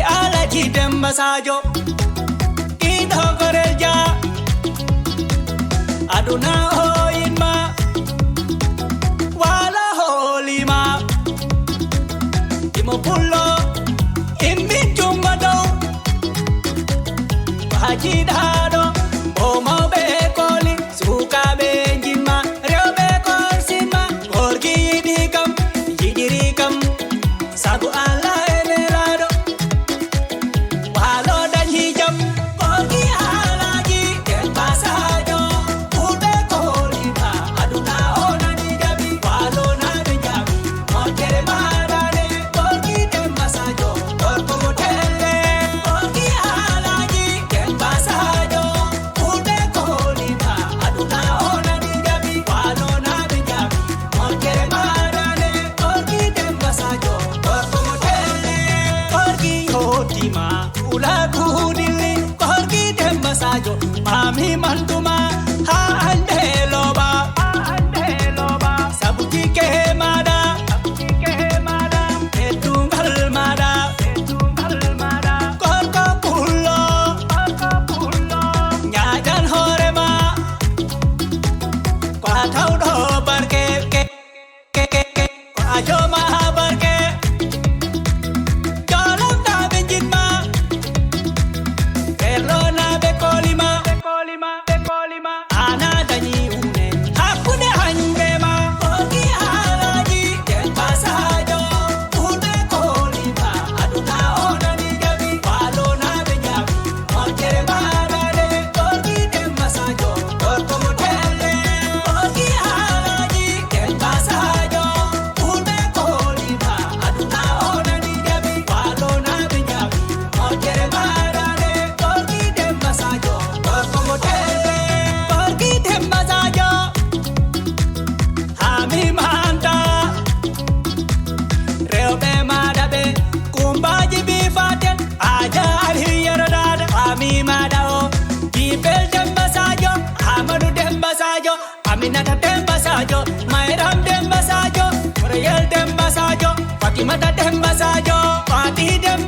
alaji Demba Sadio Ido Gorelja Aduna hoyinma Wala holima Imo pullo Imbi jumado Haji dado Momo be koli Suka be njima Reo be korsima Gorgi yidikam Yijirikam Sagu ala emerado Walo dan hijab Gorgi alaji Demba Sadio Ube kolima Aduna ona nijabi Walo na nijabi Motere marane Gorgi Demba Sadio Gorko motele Gorgi alaji Demba Sadio Ube kolima Aduna ona nijabi Walo na nijabi Motere marane Gorgi Demba Sadio Gorko motele Gorgi hotima Ula kudili Gorgi Demba Sadio Mami mantuma Ha ande loba Sabuki ke mada Etungal mada Gorko pullo Nyajan horema Kwa tau do barke Kwa jo maha barke Jolam na benjinma Kerlo na bekolima Ana danyi une Hakune hanbema Gorgi alaji Demba Sadio Ube kolima Aduna ona nijabi Walo na benjabi Motere marane Gorgi Demba Sadio Gorko motele Gorgi alaji Demba Sadio Ube kolima Aduna ona nijabi Walo na benjabi Motere marane Gorgi Demba Sadio Gorko motele Gorgi Demba Sadio Hami manta Rewbe madabe Kumbaji bifaten Aja alhiyara dada Hami madao Kipel Demba Sadio Amadou Demba Sadio Aminata Demba Sadio Mayram Demba Sadio Royal Demba Sadio Fatimata Demba Sadio Fatih Demba